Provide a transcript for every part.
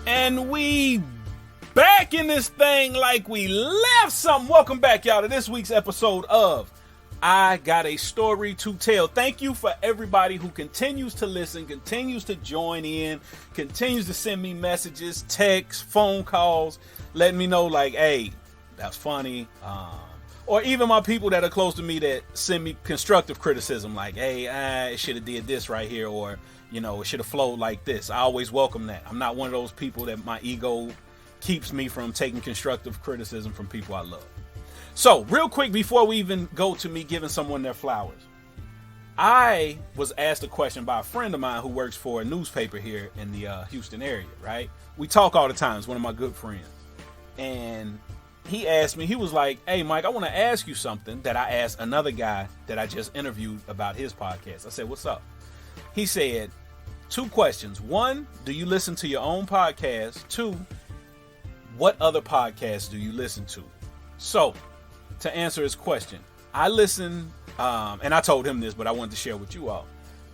And we back in this thing like we left something. Welcome back, y'all, to this week's episode of I Got a Story to Tell. Thank you for everybody who continues to listen, continues to join in, continues to send me messages, texts, phone calls, letting me know like, hey, that's funny. Or even my people that are close to me that send me constructive criticism like, hey, it should have did this right here, or you know, it should have flowed like this. I always welcome that. I'm not one of those people that my ego keeps me from taking constructive criticism from people I love. So, real quick, before we even go to me giving someone their flowers, I was asked a question by a friend of mine who works for a newspaper here in the Houston area, right? We talk all the time. It's one of my good friends. And he asked me, he was like, hey, Mike, I want to ask you something that I asked another guy that I just interviewed about his podcast. I said, what's up? He said, 2 questions. 1, do you listen to your own podcast? 2, what other podcasts do you listen to? So, to answer his question, I listen, and I told him this, but I wanted to share with you all.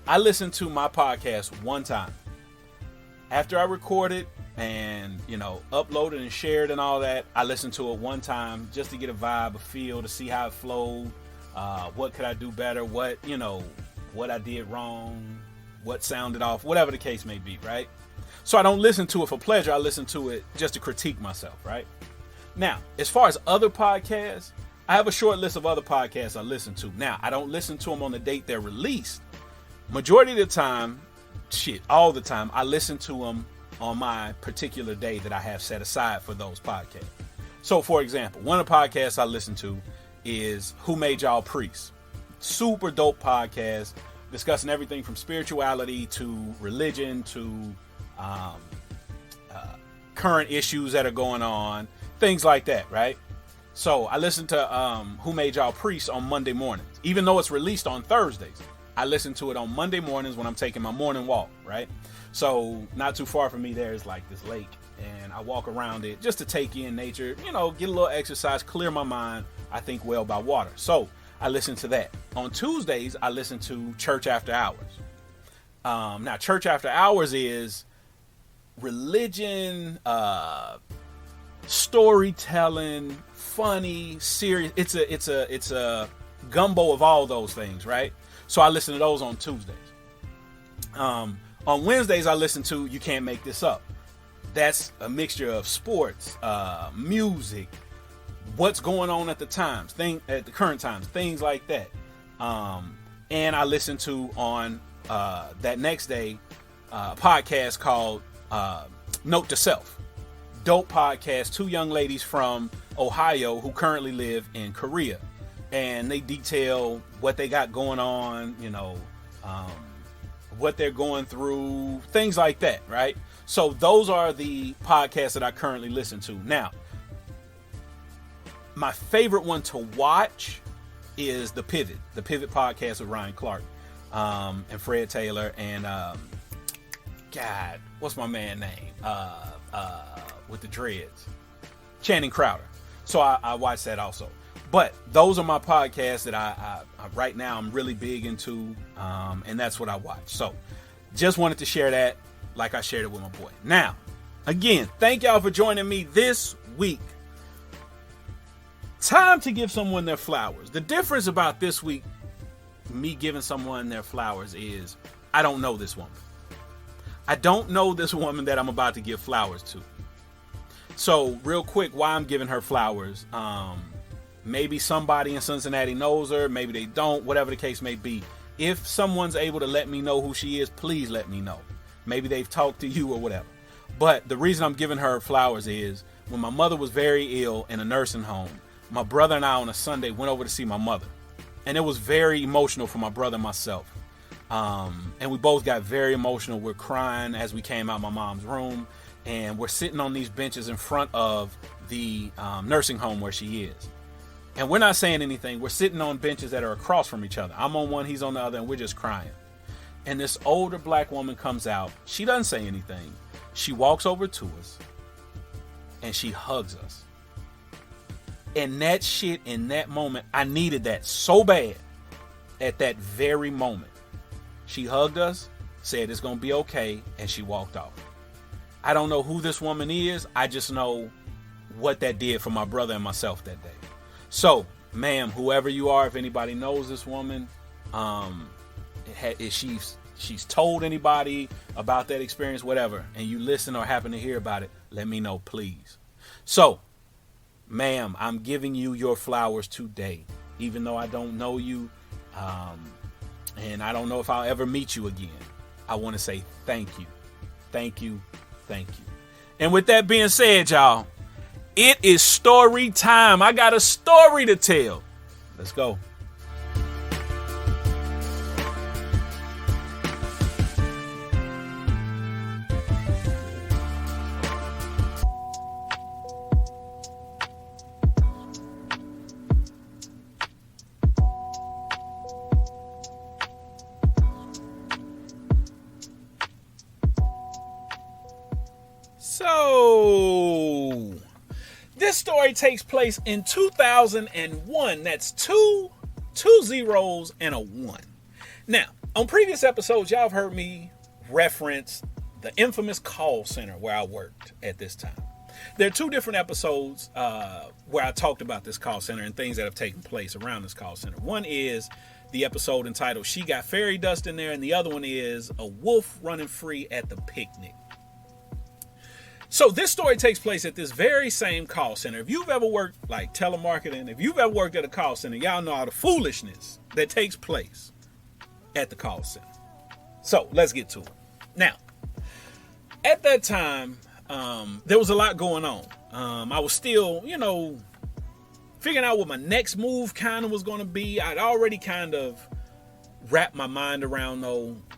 I listen to my podcast one time. After I record it and, you know, upload it and share it and all that, I listen to it one time just to get a vibe, a feel, to see how it flowed. What could I do better? What I did wrong, what sounded off, whatever the case may be, right? So I don't listen to it for pleasure. I listen to it just to critique myself, right? Now, as far as other podcasts, I have a short list of other podcasts I listen to. Now, I don't listen to them on the date they're released. Majority of the time, all the time, I listen to them on my particular day that I have set aside for those podcasts. So, for example, one of the podcasts I listen to is Who Made Y'all Priests? Super dope podcast, discussing everything from spirituality to religion to current issues that are going on, things like that, right? So I listen to Who Made Y'all Priests on Monday mornings. Even though it's released on Thursdays, I listen to it on Monday mornings when I'm taking my morning walk, right? So not too far from me there is like this lake, and I walk around it just to take in nature, you know, get a little exercise, clear my mind. I think well by water. So I listen to that. On Tuesdays, I listen to Church After Hours. Now, Church After Hours is religion, storytelling, funny, serious. It's a gumbo of all those things, right? So I listen to those on Tuesdays. On Wednesdays, I listen to You Can't Make This Up. That's a mixture of sports, music, what's going on at the times, at the current times, things like that. And I listen to on that next day a podcast called Note to Self. Dope podcast. 2 young ladies from Ohio who currently live in Korea, and they detail what they got going on, you know, what they're going through, things like that, right? So those are the podcasts that I currently listen to. Now, my favorite one to watch is The Pivot podcast with Ryan Clark, and Fred Taylor, and God, what's my man name? With the dreads, Channing Crowder. So I watch that also. But those are my podcasts that I right now I'm really big into, and that's what I watch. So just wanted to share that like I shared it with my boy. Now, again, thank y'all for joining me this week. Time to give someone their flowers. The difference about this week, me giving someone their flowers, is I don't know this woman. I don't know this woman that I'm about to give flowers to. So real quick, why I'm giving her flowers. Maybe somebody in Cincinnati knows her. Maybe they don't, whatever the case may be. If someone's able to let me know who she is, please let me know. Maybe they've talked to you or whatever. But the reason I'm giving her flowers is when my mother was very ill in a nursing home, my brother and I on a Sunday went over to see my mother. And it was very emotional for my brother and myself. And we both got very emotional. We're crying as we came out of my mom's room. And we're sitting on these benches in front of the nursing home where she is. And we're not saying anything. We're sitting on benches that are across from each other. I'm on one, he's on the other, and we're just crying. And this older black woman comes out. She doesn't say anything. She walks over to us and she hugs us. And that shit, in that moment, I needed that so bad at that very moment. She hugged us, said it's going to be okay, and she walked off. I don't know who this woman is. I just know what that did for my brother and myself that day. So, ma'am, whoever you are, if anybody knows this woman, if she's told anybody about that experience, whatever, and you listen or happen to hear about it, let me know, please. So, ma'am, I'm giving you your flowers today, even though I don't know you, and I don't know if I'll ever meet you again. I want to say thank you. Thank you. Thank you. And with that being said, y'all, it is story time. I got a story to tell. Let's go. So, this story takes place in 2001. That's two zeros and a one. Now, on previous episodes, y'all have heard me reference the infamous call center where I worked at this time. There are two different episodes where I talked about this call center and things that have taken place around this call center. One is the episode entitled She Got Fairy Dust in There, and the other one is A Wolf Running Free at the Picnic. So this story takes place at this very same call center. If you've ever worked like telemarketing, if you've ever worked at a call center, y'all know all the foolishness that takes place at the call center. So let's get to it. Now, at that time, there was a lot going on. I was still, figuring out what my next move kind of was going to be. I'd already kind of wrapped my mind around,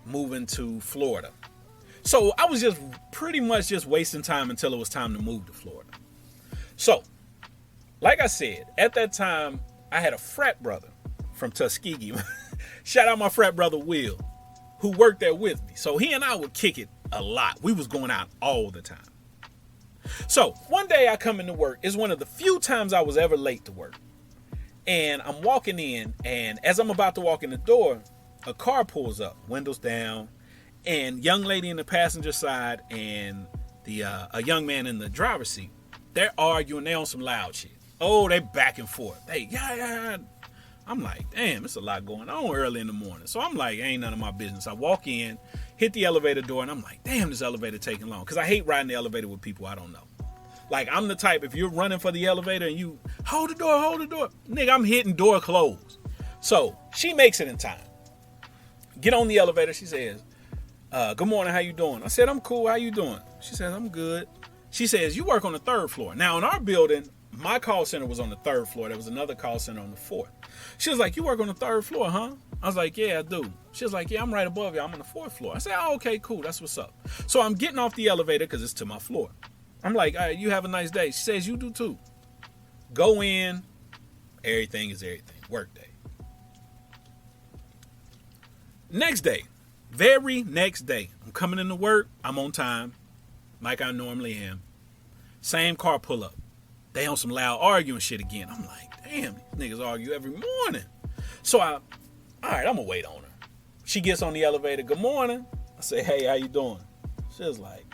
moving to Florida. So I was just pretty much just wasting time until it was time to move to Florida. So, like I said, at that time, I had a frat brother from Tuskegee. Shout out my frat brother, Will, who worked there with me. So he and I would kick it a lot. We was going out all the time. So one day I come into work. It's one of the few times I was ever late to work. And I'm walking in, and as I'm about to walk in the door, a car pulls up, windows down, and young lady in the passenger side and a young man in the driver's seat, they're arguing. They on some loud shit. Oh, they back and forth. Yeah. I'm like, damn, it's a lot going on early in the morning. So I'm like, ain't none of my business. I walk in, hit the elevator door, and I'm like, damn, this elevator taking long. Because I hate riding the elevator with people I don't know. Like, I'm the type, if you're running for the elevator and you, hold the door. Nigga, I'm hitting door closed. So she makes it in time. Get on the elevator. She says, good morning, how you doing? I said, I'm cool, how you doing? She says, I'm good. She says, you work on the third floor. Now, in our building, my call center was on the third floor. There was another call center on the fourth. She was like, you work on the third floor, huh? I was like, yeah, I do. She was like, yeah, I'm right above you. I'm on the fourth floor. I said, oh, okay, cool. That's what's up. So I'm getting off the elevator because it's to my floor. I'm like, all right, you have a nice day. She says, you do too. Go in. Everything is everything. Work day. Next day. Very next day, I'm coming into work. I'm on time, like I normally am. Same car pull up. They on some loud arguing shit again. I'm like, damn, these niggas argue every morning. So all right, I'm gonna wait on her. She gets on the elevator. Good morning. I say, hey, how you doing? She was like,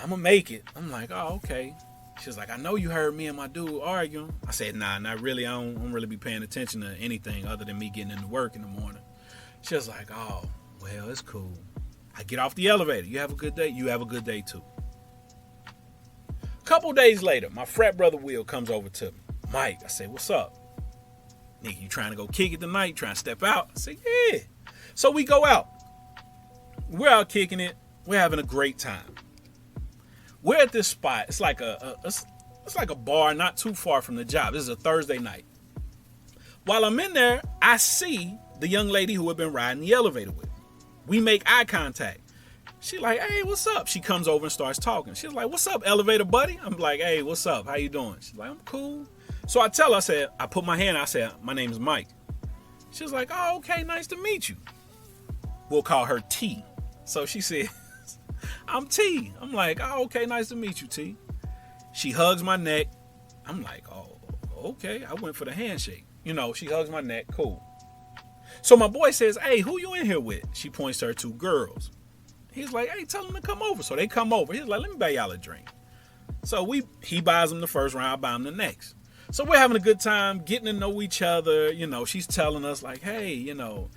I'm gonna make it. I'm like, oh, okay. She was like, I know you heard me and my dude arguing. I said, nah, not really. I don't really be paying attention to anything other than me getting into work in the morning. She was like, oh, well, it's cool. I get off the elevator. You have a good day? You have a good day, too. A couple days later, my frat brother Will comes over to me. Mike, I say, what's up? Nigga, you trying to go kick it tonight? Trying to step out? I say, yeah. So we go out. We're out kicking it. We're having a great time. We're at this spot. It's like a bar not too far from the job. This is a Thursday night. While I'm in there, I see the young lady who had been riding the elevator with me. We make eye contact. She like, hey, what's up? She comes over and starts talking. She's like, what's up, elevator buddy? I'm like, hey, what's up? How you doing? She's like, I'm cool. So I tell her, I put my hand out, I said, my name is Mike. She's like, oh, okay, nice to meet you. We'll call her T. So she says, I'm T. I'm like, oh, okay, nice to meet you, T. She hugs my neck. I'm like, oh, okay. I went for the handshake. She hugs my neck. Cool. So my boy says, hey, who you in here with? She points to her two girls. He's like, hey, tell him to come over. So they come over. He's like, let me buy y'all a drink. So he buys them the first round, I buy them the next. So we're having a good time, getting to know each other. You know, she's telling us like, hey, you know,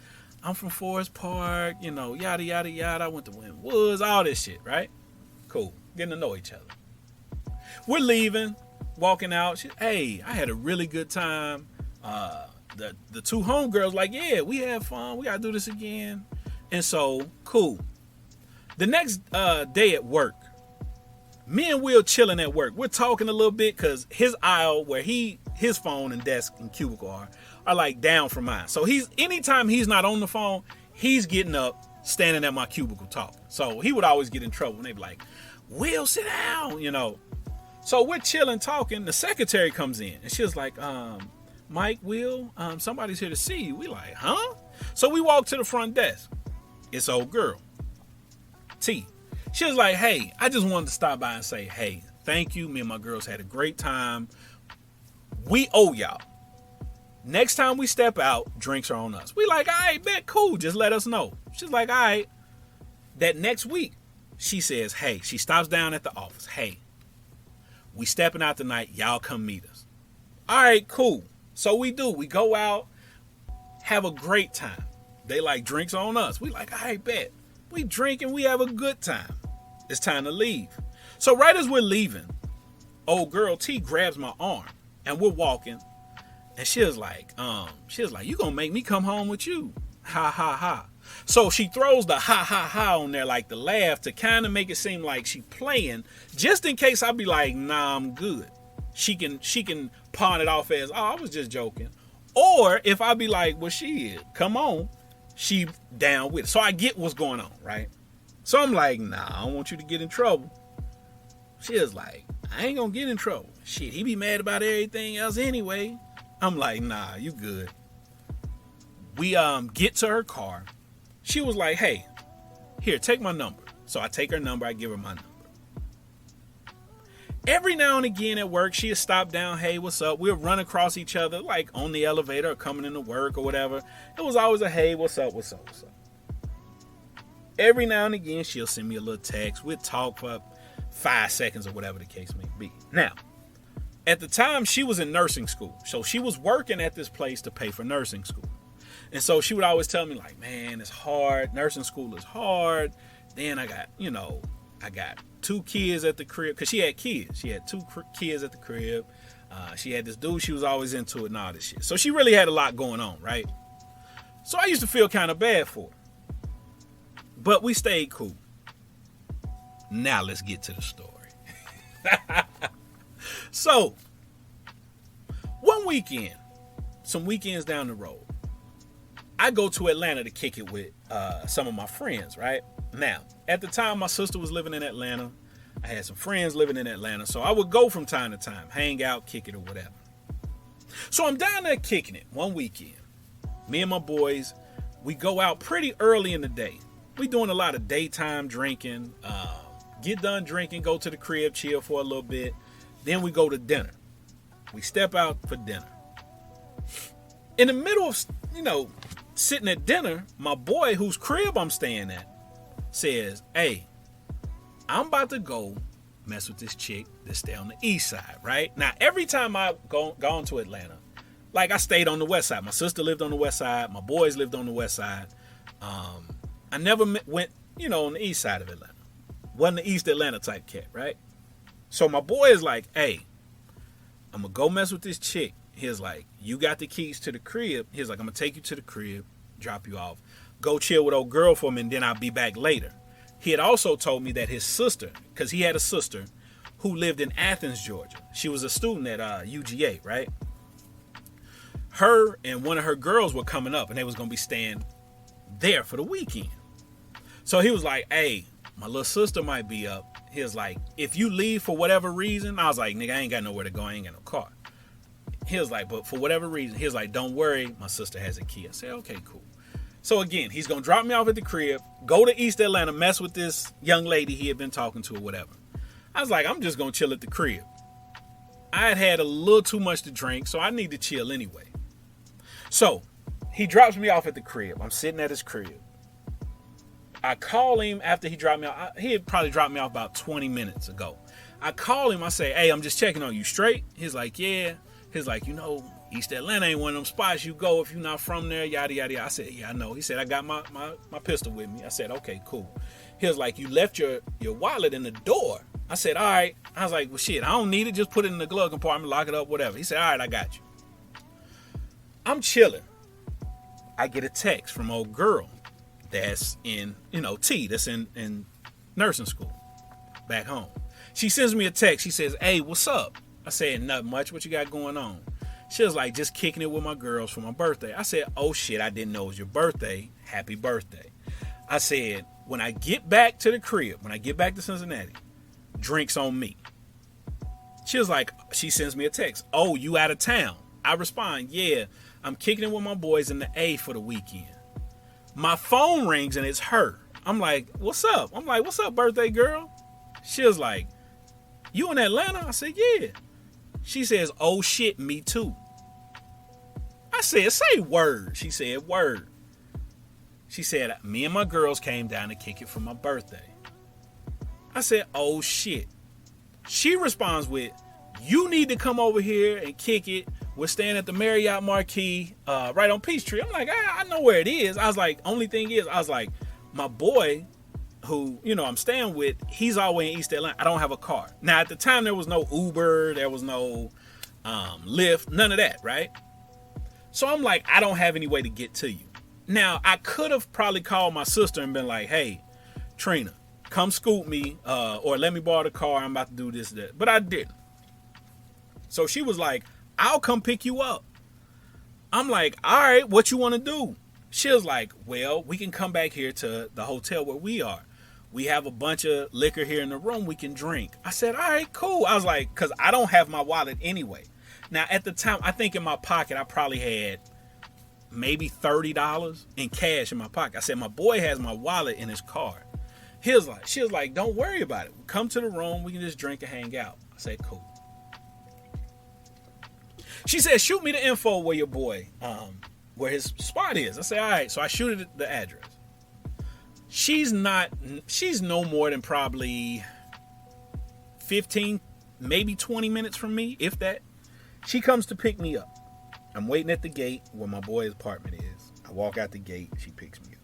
I'm from Forest Park, you know, yada, yada, yada. I went to Wynn Woods, all this shit, right? Cool. Getting to know each other. We're leaving, walking out. Hey, I had a really good time. The two homegirls like, yeah, we had fun. We got to do this again. And so, cool. The next day at work, me and Will chilling at work. We're talking a little bit because his aisle where his phone and desk and cubicle are like down from mine. So anytime he's not on the phone, he's getting up, standing at my cubicle talking. So he would always get in trouble when they'd be like, Will, sit down, you know. So we're chilling, talking. The secretary comes in and she was like, Mike, Will, somebody's here to see you. We like, huh? So we walk to the front desk. It's old girl, T. She was like, hey, I just wanted to stop by and say, hey, thank you. Me and my girls had a great time. We owe y'all. Next time we step out, drinks are on us. We like, all right, bet, cool. Just let us know. She's like, all right. That next week, she says, hey, she stops down at the office. Hey, we stepping out tonight. Y'all come meet us. All right, cool. So we do. We go out, have a great time. They like drinks on us. We like, all right, bet. We drink and we have a good time. It's time to leave. So right as we're leaving, old girl T grabs my arm and we're walking. And she was like, you gonna make me come home with you. Ha ha ha. So she throws the ha ha ha on there, like the laugh, to kind of make it seem like she playing, just in case I be like, nah, I'm good. She can pawn it off as, oh, I was just joking. Or if I be like, well, shit, come on, she down with it. So I get what's going on, right? So I'm like, nah, I don't want you to get in trouble. She is like, I ain't gonna get in trouble. Shit, he be mad about everything else anyway. I'm like, nah, you good. We get to her car. She was like, hey, here, take my number. So I take her number, I give her my number. Every now and again at work, she'll stop down, hey, what's up? We'll run across each other, like on the elevator or coming into work or whatever. It was always a, hey, what's up, what's up, what's up? Every now and again, she'll send me a little text. We'll talk for 5 seconds or whatever the case may be. Now, at the time, she was in nursing school. So she was working at this place to pay for nursing school. And so she would always tell me like, man, it's hard. Nursing school is hard. Then I got 2 kids at the crib. Because she had kids. She had 2 kids at the crib. She had this dude she was always into it and all this shit. So she really had a lot going on, right? So I used to feel kind of bad for her. But we stayed cool. Now let's get to the story. So, one weekend, some weekends down the road, I go to Atlanta to kick it with some of my friends, right? Now, at the time, my sister was living in Atlanta. I had some friends living in Atlanta, so I would go from time to time, hang out, kick it or whatever. So I'm down there kicking it one weekend. Me and my boys, we go out pretty early in the day. We doing a lot of daytime drinking, get done drinking, go to the crib, chill for a little bit. Then we go to dinner. We step out for dinner. In the middle of, sitting at dinner, my boy whose crib I'm staying at says, hey, I'm about to go mess with this chick that stay on the east side, right? Now, every time I've gone to Atlanta, like I stayed on the west side. My sister lived on the west side. My boys lived on the west side. I never went, on the east side of Atlanta. Wasn't the East Atlanta type cat, right? So my boy is like, hey, I'm going to go mess with this chick. He's like, you got the keys to the crib. He's like, I'm going to take you to the crib, drop you off, go chill with old girl for me, and then I'll be back later. He had also told me that his sister, because he had a sister who lived in Athens, Georgia. She was a student at UGA, right? Her and one of her girls were coming up, and they was going to be staying there for the weekend. So he was like, hey, my little sister might be up. He was like, if you leave for whatever reason, I was like, nigga, I ain't got nowhere to go. I ain't got no car. He was like, but for whatever reason, he was like, don't worry, my sister has a key. I said, okay, cool. So again, he's going to drop me off at the crib, go to East Atlanta, mess with this young lady he had been talking to or whatever. I was like, I'm just going to chill at the crib. I had a little too much to drink, so I need to chill anyway. So he drops me off at the crib. I'm sitting at his crib. I call him after he dropped me off. He had probably dropped me off about 20 minutes ago. I call him. I say, hey, I'm just checking on you. Straight? He's like, yeah. He's like, East Atlanta ain't one of them spots you go if you're not from there, yada, yada, yada. I said, yeah, I know. He said, I got my pistol with me. I said, okay, cool. He was like, you left your wallet in the door. I said, all right. I was like, well, shit, I don't need it. Just put it in the glove compartment, lock it up, whatever. He said, all right, I got you. I'm chilling. I get a text from old girl that's in, T, that's in nursing school back home. She sends me a text. She says, hey, what's up? I said, nothing much. What you got going on? She was like, just kicking it with my girls for my birthday. I said, oh shit, I didn't know it was your birthday. Happy birthday. I said, when I get back to the crib, when I get back to Cincinnati, drinks on me. She was like, she sends me a text. Oh, you out of town? I respond, yeah, I'm kicking it with my boys in the A for the weekend. My phone rings and it's her. I'm like, what's up? I'm like, what's up, birthday girl? She was like, you in Atlanta? I said, yeah. She says, oh shit, me too. I said, say word. She said, word. She said, me and my girls came down to kick it for my birthday. I said, oh shit. She responds with, you need to come over here and kick it. We're staying at the Marriott Marquis, right on Peachtree. I'm like, I know where it is. I was like, only thing is, I was like, my boy, who, I'm staying with, he's always in East Atlanta. I don't have a car. Now, at the time, there was no Uber. There was no Lyft. None of that, right? So I'm like, I don't have any way to get to you. Now, I could have probably called my sister and been like, hey, Trina, come scoot me or let me borrow the car. I'm about to do this, that. But I didn't. So she was like, I'll come pick you up. I'm like, all right, what you want to do? She was like, well, we can come back here to the hotel where we are. We have a bunch of liquor here in the room we can drink. I said, all right, cool. I was like, because I don't have my wallet anyway. Now, at the time, I think in my pocket, I probably had maybe $30 in cash in my pocket. I said, my boy has my wallet in his car. She was like, don't worry about it. Come to the room. We can just drink and hang out. I said, cool. She said, shoot me the info where your boy, where his spot is. I said, all right. So I shoot it the address. She's no more than probably 15, maybe 20 minutes from me, if that. She comes to pick me up. I'm waiting at the gate where my boy's apartment is. I walk out the gate. She picks me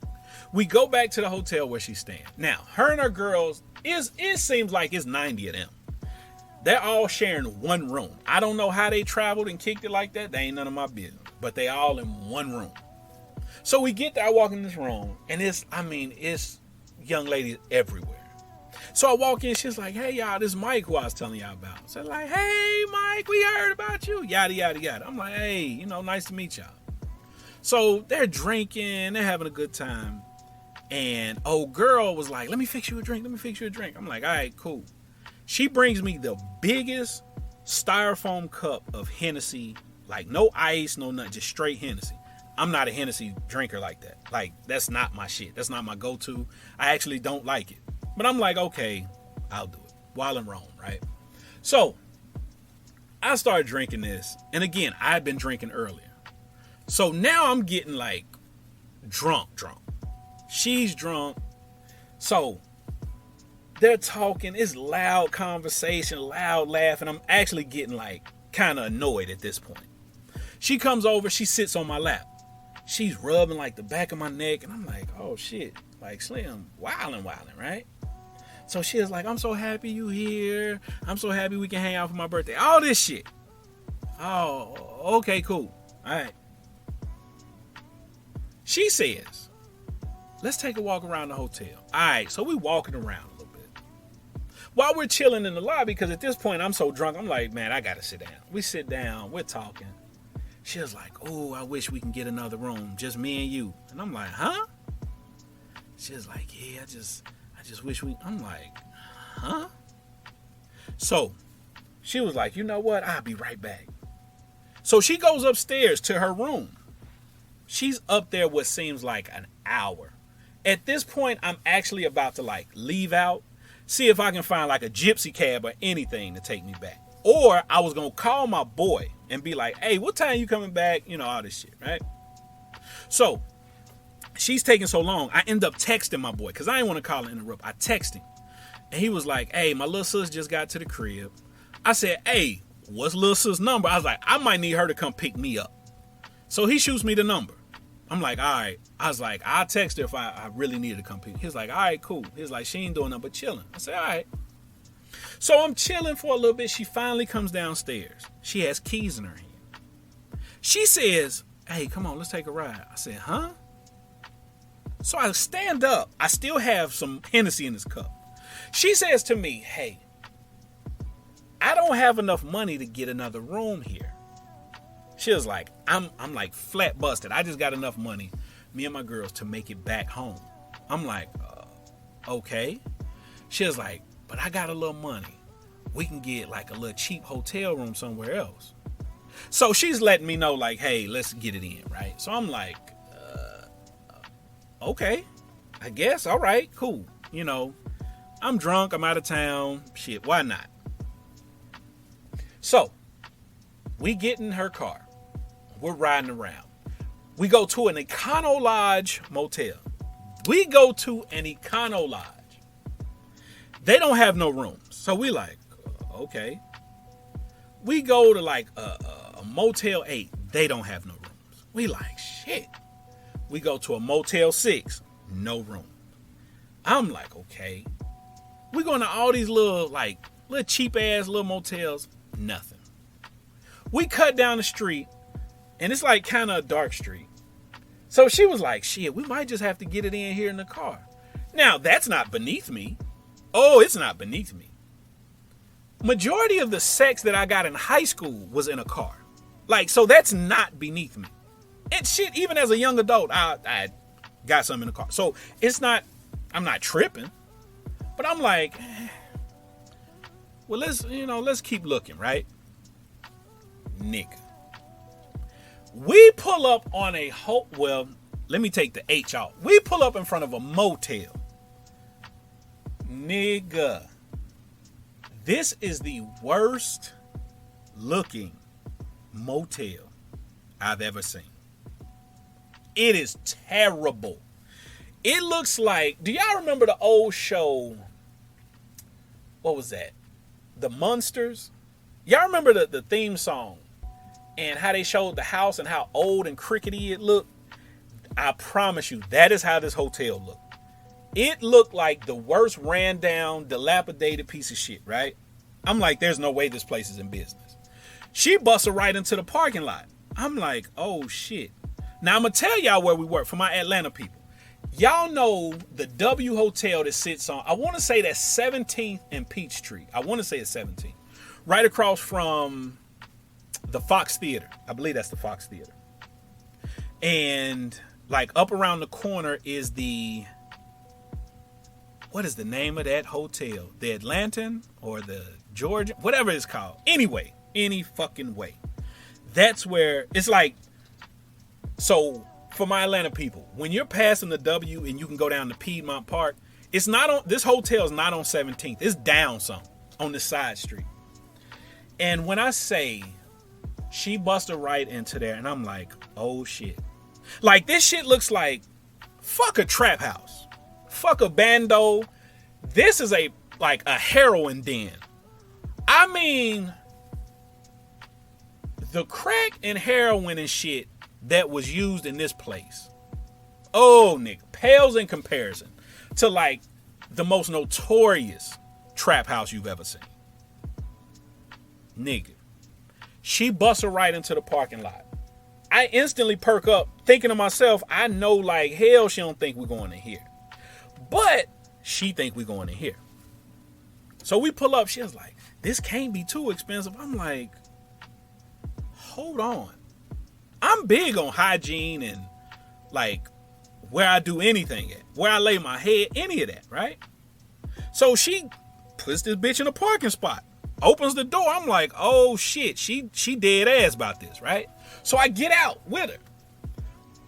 up. We go back to the hotel where she's staying. Now, her and her girls, it seems like it's 90 of them. They're all sharing one room. I don't know how they traveled and kicked it like that. They ain't none of my business. But they all in one room. So we get there, I walk in this room, and it's young ladies everywhere. So I walk in, she's like, hey, y'all, this is Mike who I was telling y'all about. So like, hey, Mike, we heard about you. Yada, yada, yada. I'm like, hey, nice to meet y'all. So they're drinking, they're having a good time. And old girl was like, let me fix you a drink. I'm like, all right, cool. She brings me the biggest styrofoam cup of Hennessy, like no ice, no nothing, just straight Hennessy. I'm not a Hennessy drinker like that. Like, that's not my shit. That's not my go-to. I actually don't like it. But I'm like, okay, I'll do it while in Rome, right? So I started drinking this. And again, I had been drinking earlier. So now I'm getting like drunk. She's drunk. So they're talking. It's loud conversation, loud laughing. I'm actually getting like kind of annoyed at this point. She comes over. She sits on my lap. She's rubbing like the back of my neck. And I'm like, oh shit. Like Slim, wildin', right? So she was like, I'm so happy you here. I'm so happy we can hang out for my birthday. All this shit. Oh, okay, cool. All right. She says, let's take a walk around the hotel. All right, so we walking around a little bit. While we're chilling in the lobby, because at this point I'm so drunk, I'm like, man, I got to sit down. We sit down, we're talking. She was like, oh, I wish we can get another room, just me and you. And I'm like, huh? She was like, yeah, I just wish we, I'm like, huh? So she was like, you know what? I'll be right back. So she goes upstairs to her room. She's up there what seems like an hour. At this point, I'm actually about to like leave out, see if I can find like a gypsy cab or anything to take me back. Or I was going to call my boy and be like, hey, what time you coming back? All this shit, right? So she's taking so long. I end up texting my boy because I didn't want to call and interrupt. I text him. And he was like, hey, my little sis just got to the crib. I said, hey, what's little sis' number? I was like, I might need her to come pick me up. So he shoots me the number. I'm like, all right. I was like, I'll text her if I really needed to come pick. He's like, all right, cool. He's like, she ain't doing nothing but chilling. I said, all right. So I'm chilling for a little bit. She finally comes downstairs. She has keys in her hand. She says, hey, come on, let's take a ride. I said, huh? So I stand up. I still have some Hennessy in this cup. She says to me, hey, I don't have enough money to get another room here. She was like, I'm like flat busted. I just got enough money, me and my girls, to make it back home. I'm like, okay. She was like, but I got a little money. We can get like a little cheap hotel room somewhere else. So she's letting me know like, hey, let's get it in, right? So I'm like, okay, I guess. All right, cool. You know, I'm drunk. I'm out of town. Shit, why not? So we get in her car. We're riding around. We go to an Econo Lodge motel. We go to an Econo Lodge. They don't have no rooms. So we like, okay. We go to like a Motel 8. They don't have no rooms. We like, shit. We go to a Motel 6. No room. I'm like, okay. We going to all these little cheap ass little motels. Nothing. We cut down the street. And it's like kind of a dark street. So she was like, shit, we might just have to get it in here in the car. Now, that's not beneath me. Oh, it's not beneath me. Majority of the sex that I got in high school was in a car. Like, so that's not beneath me. And shit, even as a young adult, I got something in the car. So it's not, I'm not tripping. But I'm like, well, let's keep looking, right? Nigga. We pull up on let me take the H out. We pull up in front of a motel. Nigga. This is the worst looking motel I've ever seen. It is terrible. It looks like, do y'all remember the old show? What was that? The Munsters? Y'all remember the theme song? And how they showed the house and how old and crickety it looked? I promise you, that is how this hotel looked. It looked like the worst ran down, dilapidated piece of shit, right? I'm like, there's no way this place is in business. She busted right into the parking lot. I'm like, oh shit. Now I'm going to tell y'all where we work for my Atlanta people. Y'all know the W Hotel that sits on, I want to say that's 17th and Peachtree. I want to say it's 17th. Right across from the Fox Theater. I believe that's the Fox Theater. And like up around the corner is what is the name of that hotel? The Atlantan or the Georgia? Whatever it's called. Anyway, any fucking way. That's where it's like, so for my Atlanta people, when you're passing the W and you can go down to Piedmont Park, it's not on, this hotel is not on 17th. It's down some on the side street. And when I say she busted right into there, and I'm like, oh shit. Like, this shit looks like, fuck a trap house. Fuck a bando. This is a heroin den. I mean, the crack and heroin and shit that was used in this place, oh nigga, pales in comparison to like the most notorious trap house you've ever seen. Nigga. She busted right into the parking lot. I instantly perk up thinking to myself, I know like hell she don't think we're going in here. But she think we're going in here. So we pull up. She was like, this can't be too expensive. I'm like, hold on. I'm big on hygiene and like where I do anything at. Where I lay my head, any of that, right? So she puts this bitch in a parking spot. Opens the door. I'm like, oh shit, she dead ass about this, right? So I get out with her.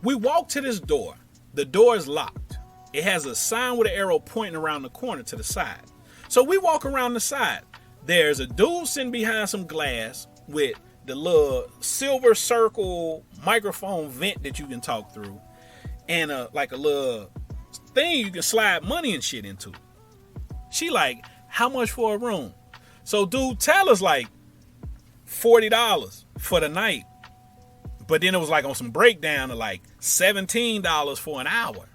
We walk to this door. The door is locked. It has a sign with an arrow pointing around the corner to the side. So we walk around the side. There's a dude sitting behind some glass with the little silver circle microphone vent that you can talk through. and like a little thing you can slide money and shit into. She like, how much for a room? So dude tell us like $40 for the night. But then it was like on some breakdown of like $17 for an hour.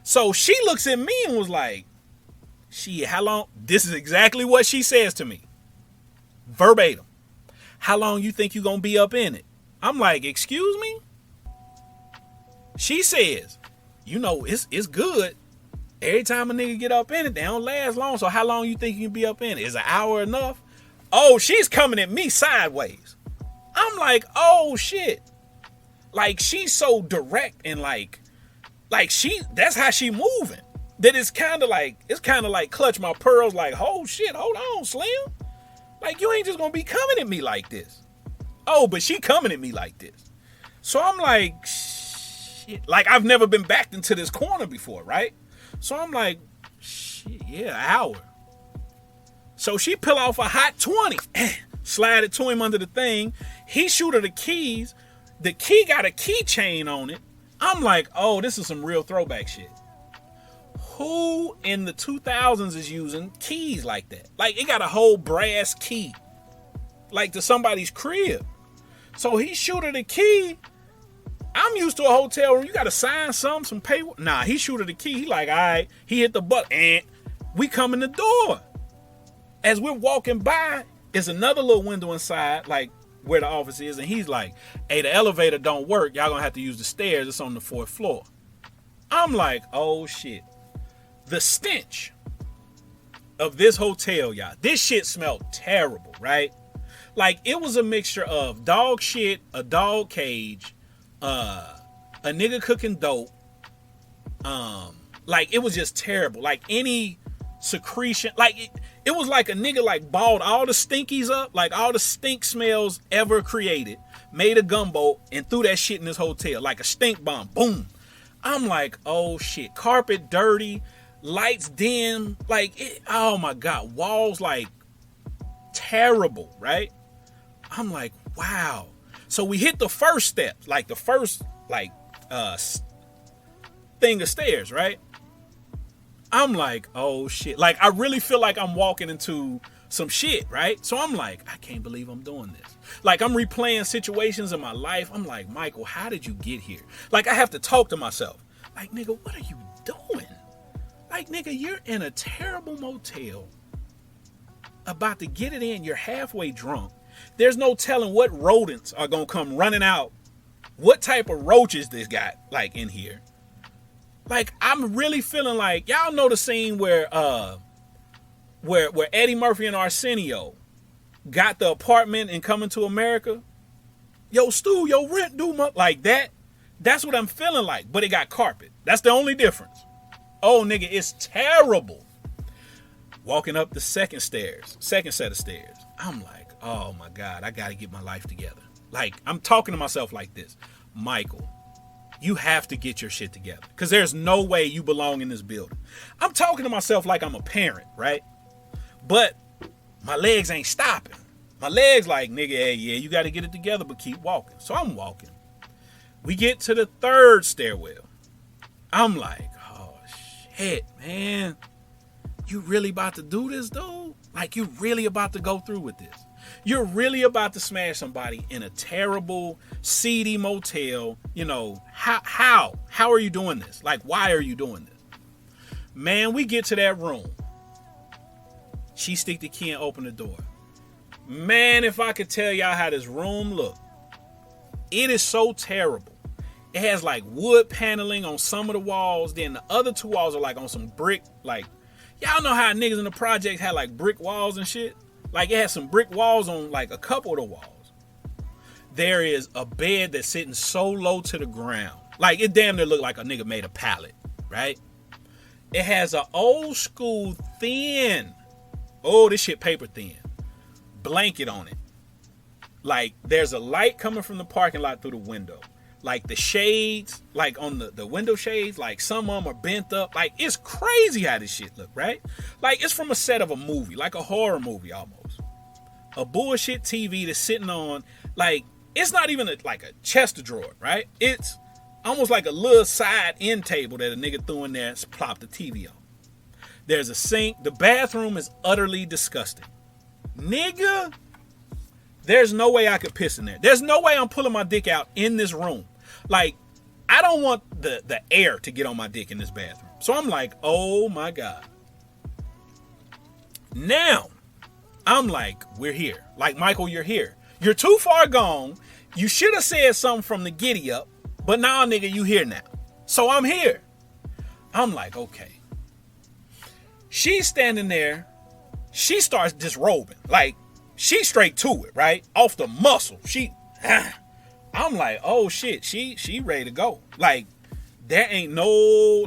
So she looks at me and was like, shit, how long? This is exactly what she says to me. Verbatim. How long you think you gonna be up in it? I'm like, excuse me? She says, you know, it's good. Every time a nigga get up in it, they don't last long. So how long you think you can be up in it? Is an hour enough? Oh, she's coming at me sideways. I'm like, oh shit. Like she's so direct and like that's how she moving. That it's kind of like clutch my pearls like, oh shit, hold on, Slim. Like you ain't just gonna be coming at me like this. Oh, but she coming at me like this. So I'm like, shit. Like I've never been backed into this corner before, right? So I'm like, shit, yeah, an hour. So she pull off a hot 20, slide it to him under the thing. He shoot her the keys. The key got a keychain on it. I'm like, oh, this is some real throwback shit. Who in the 2000s is using keys like that? Like it got a whole brass key, like to somebody's crib. So he shoot her the key. I'm used to a hotel room. You got to sign some paper. Nah, he shoot her the key. He like, all right. He hit the button and we come in the door. As we're walking by, is another little window inside, like where the office is. And he's like, hey, the elevator don't work. Y'all gonna have to use the stairs. It's on the 4th floor. I'm like, oh shit. The stench of this hotel, y'all. This shit smelled terrible, right? Like it was a mixture of dog shit, a dog cage, a nigga cooking dope. Like it was just terrible. Like any secretion, like it was like a nigga like balled all the stinkies up, like all the stink smells ever created, made a gumbo and threw that shit in this hotel like a stink bomb. Boom. I'm like, oh shit, carpet dirty, lights dim, like it, oh my god, walls like terrible, right? I'm like, wow. So we hit the first step, like the first thing of stairs, right? I'm like, oh shit. Like I really feel like I'm walking into some shit, right? So I'm like, I can't believe I'm doing this. Like I'm replaying situations in my life. I'm like, Michael, how did you get here? Like I have to talk to myself. Like, nigga, what are you doing? Like, nigga, you're in a terrible motel, about to get it in. You're halfway drunk. There's no telling what rodents are gonna come running out. What type of roaches this got like in here? Like I'm really feeling like, y'all know the scene where Eddie Murphy and Arsenio got the apartment in Coming to America. Yo, Stu, your rent due like that. That's what I'm feeling like, but it got carpet. That's the only difference. Oh, nigga, it's terrible. Walking up the second set of stairs. I'm like, oh my God, I gotta get my life together. Like, I'm talking to myself like this. Michael, you have to get your shit together, because there's no way you belong in this building. I'm talking to myself like I'm a parent, right? But my legs ain't stopping. My legs like, nigga, hey, yeah, you got to get it together, but keep walking. So I'm walking. We get to the third stairwell. I'm like, oh, shit, man. You really about to do this, dude? Like, you really about to go through with this? You're really about to smash somebody in a terrible, seedy motel. You know, how are you doing this? Like, why are you doing this? Man, we get to that room. She stick the key and open the door. Man, if I could tell y'all how this room look, it is so terrible. It has like wood paneling on some of the walls. Then the other two walls are like on some brick. Like, y'all know how niggas in the project had like brick walls and shit? Like, it has some brick walls on like a couple of the walls. There is a bed that's sitting so low to the ground. Like, it damn near look like a nigga made a pallet, right? It has an old school thin, oh, this shit paper thin, blanket on it. Like, there's a light coming from the parking lot through the window. Like, the shades, like on the window shades, like some of them are bent up. Like, it's crazy how this shit look, right? Like, it's from a set of a movie, like a horror movie almost. A bullshit TV that's sitting on, like, it's not even like a chest of drawers, right? It's almost like a little side end table that a nigga threw in there and plopped the TV on. There's a sink. The bathroom is utterly disgusting. Nigga, there's no way I could piss in there. There's no way I'm pulling my dick out in this room. Like, I don't want the air to get on my dick in this bathroom. So I'm like, oh my God. Now, I'm like, we're here. Like, Michael, you're here. You're too far gone. You should have said something from the giddy up. But now, nigga, you here now. So I'm here. I'm like, okay. She's standing there. She starts disrobing. Like, she straight to it, right? Off the muscle. I'm like, oh shit, she ready to go. Like, there ain't no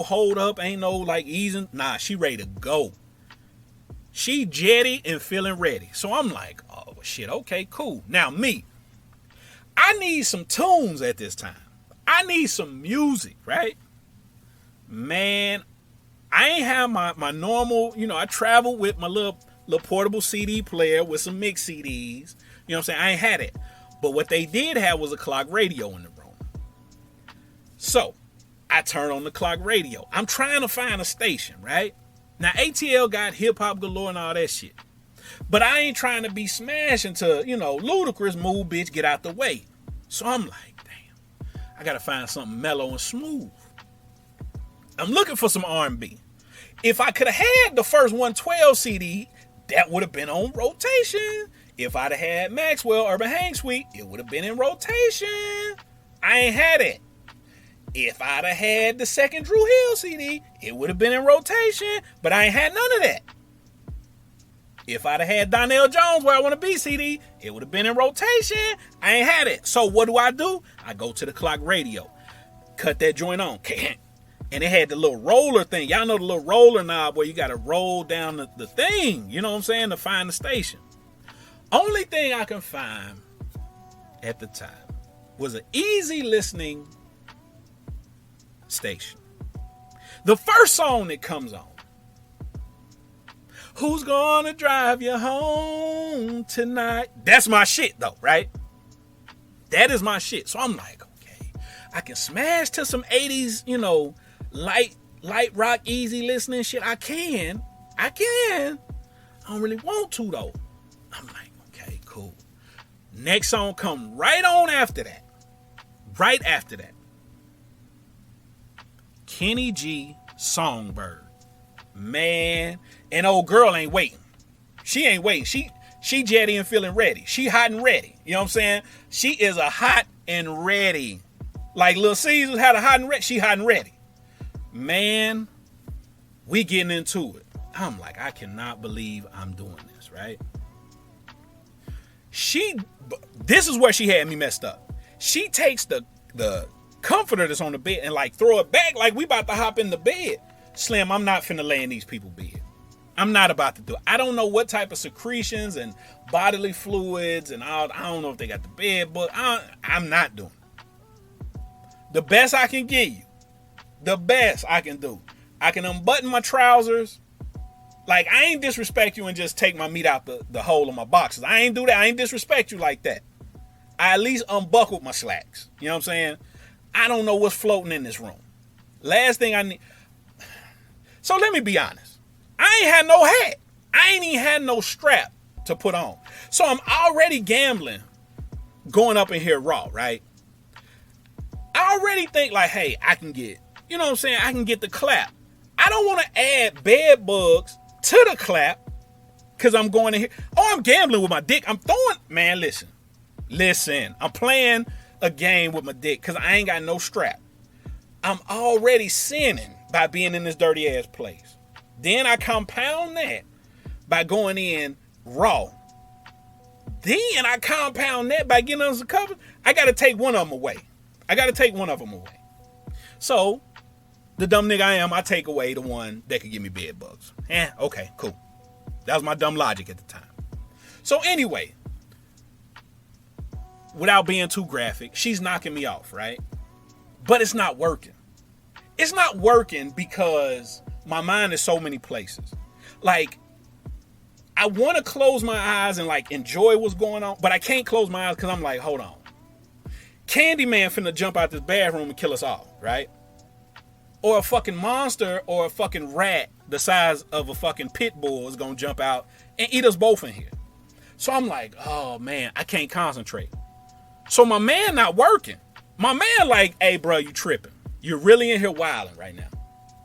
hold up, ain't no like easing. Nah, she ready to go. She jetty and feeling ready. So I'm like, oh shit, okay, cool. Now me, I need some tunes at this time. I need some music, right? Man, I ain't have my normal, I travel with my little portable CD player with some mix CDs. You know what I'm saying? I ain't had it. But what they did have was a clock radio in the room. So I turn on the clock radio. I'm trying to find a station, right? Now ATL got hip hop galore and all that shit. But I ain't trying to be smashing to, Ludacris, move, bitch, get out the way. So I'm like, damn, I gotta find something mellow and smooth. I'm looking for some R&B. If I could have had the first 112 CD, that would have been on rotation. If I'd have had Maxwell Urban Hang Suite, it would have been in rotation. I ain't had it. If I'd have had the second Drew Hill CD, it would have been in rotation, but I ain't had none of that. If I'd have had Donnell Jones Where I Want to Be CD, it would have been in rotation. I ain't had it. So what do? I go to the clock radio, cut that joint on, and it had the little roller thing. Y'all know the little roller knob where you got to roll down the thing, you know what I'm saying, to find the station. Only thing I can find at the time was an easy listening station. The first song that comes on, Who's Gonna Drive You Home Tonight? That's my shit though, right? That is my shit. So I'm like, okay, I can smash to some 80s, light rock, easy listening shit. I can. I don't really want to though. I'm like, okay, cool. Next song come right on after that. Right after that. Kenny G, Songbird. Man, and old girl ain't waiting. She ain't waiting. She jetty and feeling ready. She hot and ready. You know what I'm saying? She is a hot and ready. Like Lil Caesar had a hot and ready. She hot and ready. Man, we getting into it. I'm like, I cannot believe I'm doing this, right? This is where she had me messed up. She takes the comforter that's on the bed and like throw it back like we about to hop in the bed. Slim, I'm not finna lay in these people's bed. I'm not about to do it. I don't know what type of secretions and bodily fluids and all. I don't know if they got the bed, but I'm not doing it. The best I can give you, the best I can do, I can unbutton my trousers. Like, I ain't disrespect you and just take my meat out the hole of my boxes. I ain't do that. I ain't disrespect you like that. I at least unbuckled my slacks. You know what I'm saying? I don't know what's floating in this room. Last thing I need. So let me be honest. I ain't had no hat. I ain't even had no strap to put on. So I'm already gambling going up in here raw, right? I already think like, hey, I can get, you know what I'm saying? I can get the clap. I don't want to add bed bugs to the clap because I'm going in here. Oh, I'm gambling with my dick. I'm throwing, man, listen. I'm playing a game with my dick because I ain't got no strap. I'm already sinning by being in this dirty ass place. Then I compound that by going in raw. Then I compound that by getting under the covers. I got to take one of them away. So, the dumb nigga I am, I take away the one that could give me bed bugs. Okay, cool. That was my dumb logic at the time. So anyway, without being too graphic, she's knocking me off, right? But it's not working. It's not working because my mind is so many places. Like, I want to close my eyes and like enjoy what's going on, but I can't close my eyes because I'm like, hold on. Candyman finna jump out this bathroom and kill us all, right? Or a fucking monster or a fucking rat the size of a fucking pit bull is gonna jump out and eat us both in here. So I'm like, oh man, I can't concentrate. So my man not working. My man like, hey bro, you tripping. You're really in here wilding right now.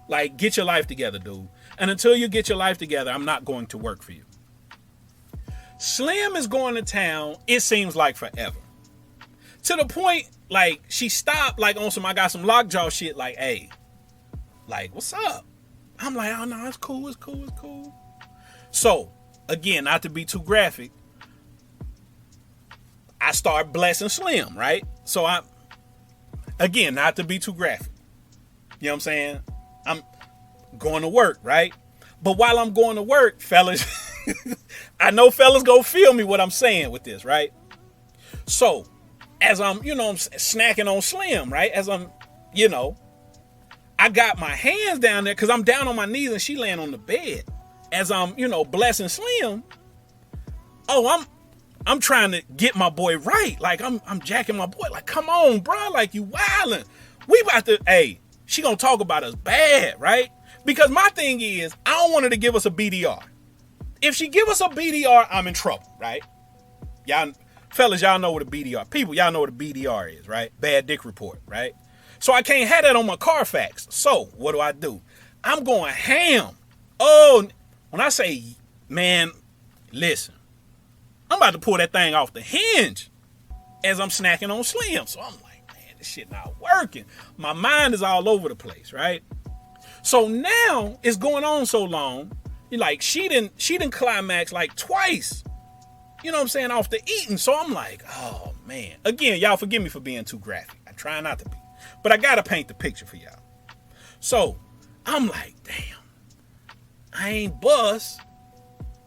Like, get your life together, dude. And until you get your life together, I'm not going to work for you. Slim is going to town, it seems like forever. To the point, like, she stopped, like, on some, I got some lockjaw shit, like, hey, like, what's up? I'm like, oh, no, it's cool, it's cool, it's cool. So, again, not to be too graphic, I start blessing Slim, right? So, again, not to be too graphic. You know what I'm saying? I'm going to work, right? But while I'm going to work, fellas, I know fellas gonna feel me what I'm saying with this, right? So, as I'm, I'm snacking on Slim, right? As I'm, I got my hands down there because I'm down on my knees and she laying on the bed. As I'm, blessing Slim, I'm trying to get my boy right. Like, I'm jacking my boy. Like, come on, bro. Like, you wildin'. We about to, hey, she gonna talk about us bad, right? Because my thing is, I don't want her to give us a BDR. If she give us a BDR, I'm in trouble, right? Y'all, fellas, y'all know what a BDR. People, y'all know what a BDR is, right? Bad dick report, right? So I can't have that on my Carfax. So what do? I'm going ham. Oh, when I say, man, listen, I'm about to pull that thing off the hinge as I'm snacking on Slim. So I'm like, man, this shit not working. My mind is all over the place, right? So now it's going on so long, like she didn't climax like twice, you know what I'm saying, off the eating. So I'm like, oh man. Again, y'all forgive me for being too graphic. I try not to be. But I gotta paint the picture for y'all. So I'm like, damn, I ain't bust.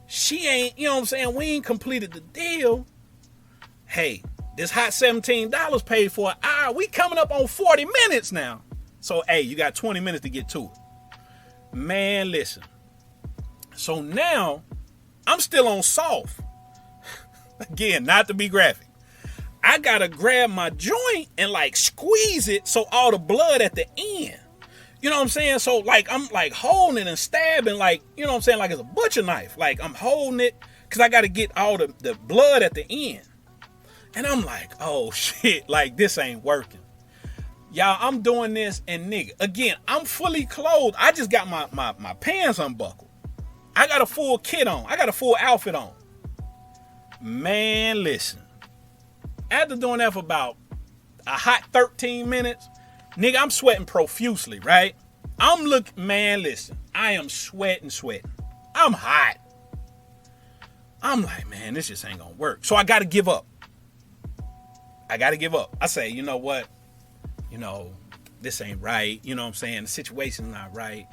She ain't, you know what I'm saying? We ain't completed the deal. Hey, this hot $17 paid for an hour. We coming up on 40 minutes now. So, hey, you got 20 minutes to get to it. Man, listen. So now, I'm still on soft. Again, not to be graphic. I gotta grab my joint and like squeeze it so all the blood at the end. You know what I'm saying? So like I'm like holding it and stabbing like, you know what I'm saying, like it's a butcher knife. Like I'm holding it because I gotta get all the blood at the end. And I'm like, oh shit, like this ain't working. Y'all, I'm doing this and nigga, again, I'm fully clothed. I just got my pants unbuckled. I got a full kit on. I got a full outfit on. Man, listen. After doing that for about a hot 13 minutes, nigga, I'm sweating profusely, right? Man, listen. I am sweating. I'm hot. I'm like, man, this just ain't gonna work. So I gotta give up. I say, you know what? This ain't right. You know what I'm saying? The situation's not right.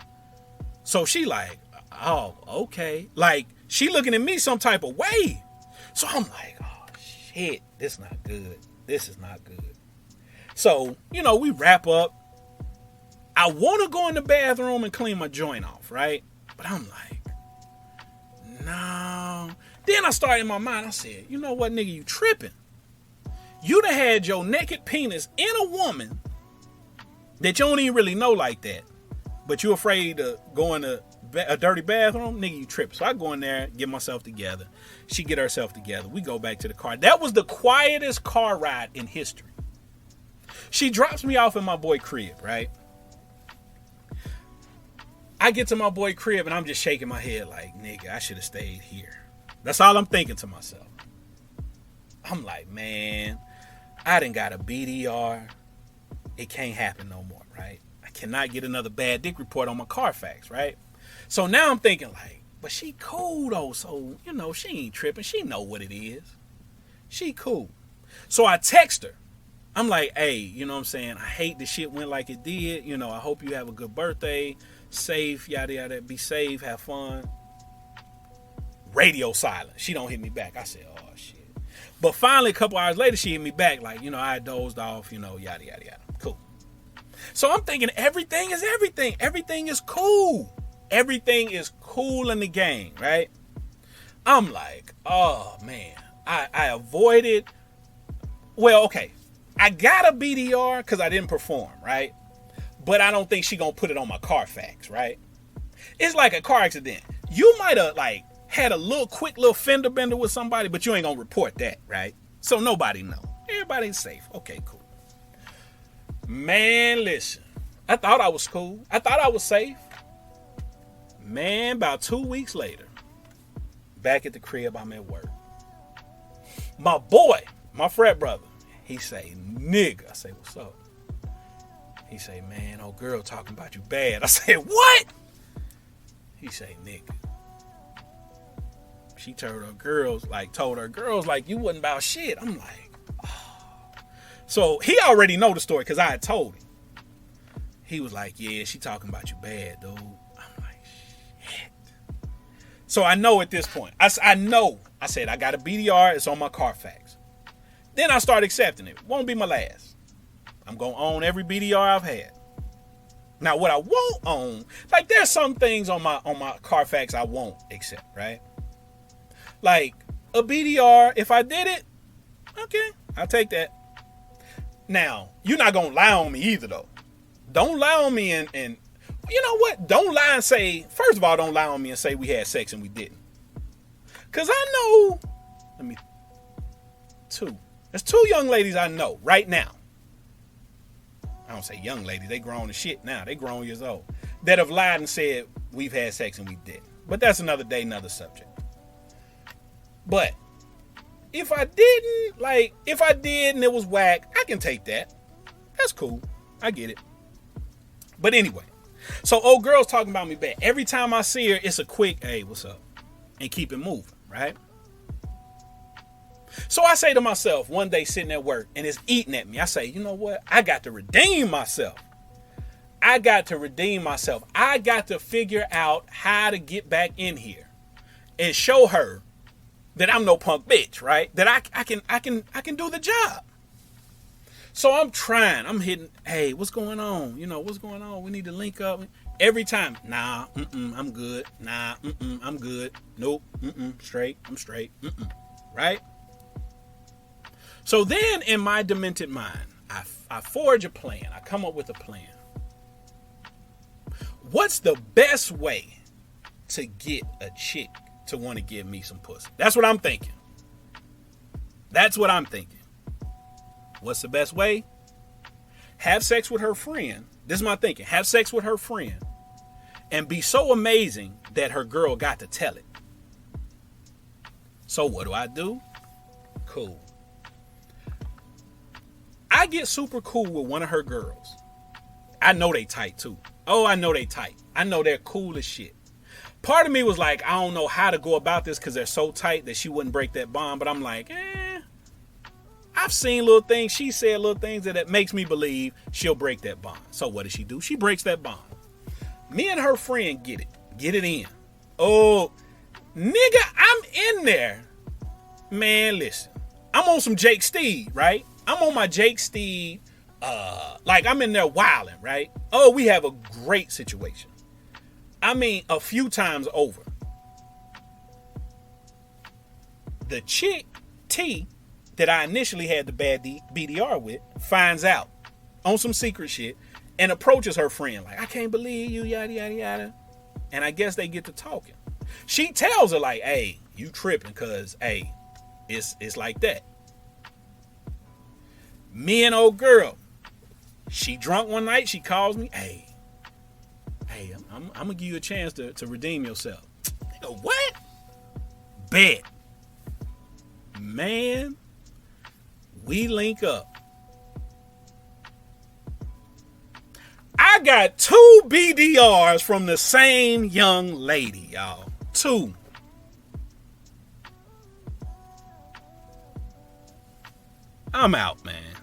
So she like, oh, okay. Like, she looking at me some type of way. So I'm like, oh, shit, this not good. This is not good. So, we wrap up. I want to go in the bathroom and clean my joint off, right? But I'm like, no. Then I started in my mind, I said, you know what, nigga, you tripping. You done had your naked penis in a woman that you don't even really know like that, but you afraid to go in a dirty bathroom, nigga, you tripping. So I go in there, get myself together. She get herself together. We go back to the car. That was the quietest car ride in history. She drops me off in my boy crib, right? I get to my boy crib and I'm just shaking my head like, nigga, I should have stayed here. That's all I'm thinking to myself. I'm like, man, I done got a BDR. It can't happen no more, right? I cannot get another bad dick report on my Carfax, right? So now I'm thinking like, but she cool though. So, she ain't tripping. She know what it is. She cool. So I text her. I'm like, hey, you know what I'm saying? I hate the shit went like it did. I hope you have a good birthday. Safe, yada, yada. Be safe. Have fun. Radio silent. She don't hit me back. I said, oh, shit. But finally, a couple hours later, she hit me back. Like, I dozed off, yada, yada, yada. Cool. So I'm thinking everything is everything. Everything is cool. Everything is cool in the game, right? I'm like, oh, man. I avoided. Well, okay. I got a BDR because I didn't perform, right? But I don't think she gonna put it on my Carfax, right? It's like a car accident. You might have like had a little quick little fender bender with somebody, but you ain't gonna report that, right? So nobody know. Everybody's safe. Okay, cool. Man, listen. I thought I was cool. I thought I was safe. Man, about 2 weeks later, back at the crib, I'm at work. My boy, my frat brother, he say, nigga. I say, what's up? He say, man, old girl talking about you bad. I say, what? He say, nigga. She told her girls like you wasn't about shit. I'm like, oh. So he already know the story because I had told him. He was like, yeah, she talking about you bad, dude. I'm like, shit. So I know at this point. I know. I said, I got a BDR. It's on my Carfax. Then I start accepting it. Won't be my last. I'm going to own every BDR I've had. Now, what I won't own, like there's some things on my Carfax I won't accept, right? Like a BDR, if I did it, okay, I'll take that. Now, you're not going to lie on me either, though. Don't lie on me and you know what? Don't lie and say, first of all, don't lie on me and say we had sex and we didn't. Because I know, there's 2 young ladies I know right now. I don't say young ladies, they grown as shit now. They grown years old. That have lied and said we've had sex and we didn't. But that's another day, another subject. But if I didn't, like, if I did and it was whack, I can take that. That's cool. I get it. But anyway, so old girl's talking about me bad. Every time I see her, it's a quick, hey, what's up? And keep it moving, right? So I say to myself, one day sitting at work, and it's eating at me. I say, you know what? I got to redeem myself. I got to figure out how to get back in here and show her that I'm no punk bitch, right? That I can do the job. So I'm trying. I'm hitting, hey, what's going on? You know, what's going on? We need to link up. Every time, nah, I'm good. Nah, I'm good. Nope, straight, I'm straight, right? So then in my demented mind, I forge a plan. I come up with a plan. What's the best way to get a chick to want to give me some pussy? That's what I'm thinking. What's the best way? Have sex with her friend. This is my thinking. Have sex with her friend and be so amazing that her girl got to tell it. So what do? Cool. I get super cool with one of her girls. I know they tight too. Oh, I know they tight. I know they're cool as shit. Part of me was like, I don't know how to go about this because they're so tight that she wouldn't break that bond. But I'm like, I've seen little things. She said little things that makes me believe she'll break that bond. So what does she do? She breaks that bond. Me and her friend get it in. Oh, nigga, I'm in there. Man, listen, I'm on some Jake Steed, right? I'm on my Jake Steed. Like I'm in there wilding, right? Oh, we have a great situation. I mean, a few times over. The chick, T, that I initially had the bad BDR with, finds out on some secret shit and approaches her friend like, I can't believe you, yada, yada, yada. And I guess they get to talking. She tells her like, hey, you tripping because, hey, it's like that. Me and old girl, she drunk one night, she calls me, hey, I'm going to give you a chance to redeem yourself. Nigga, what? Bet. Man, we link up. I got 2 BDRs from the same young lady, y'all. 2. I'm out, man.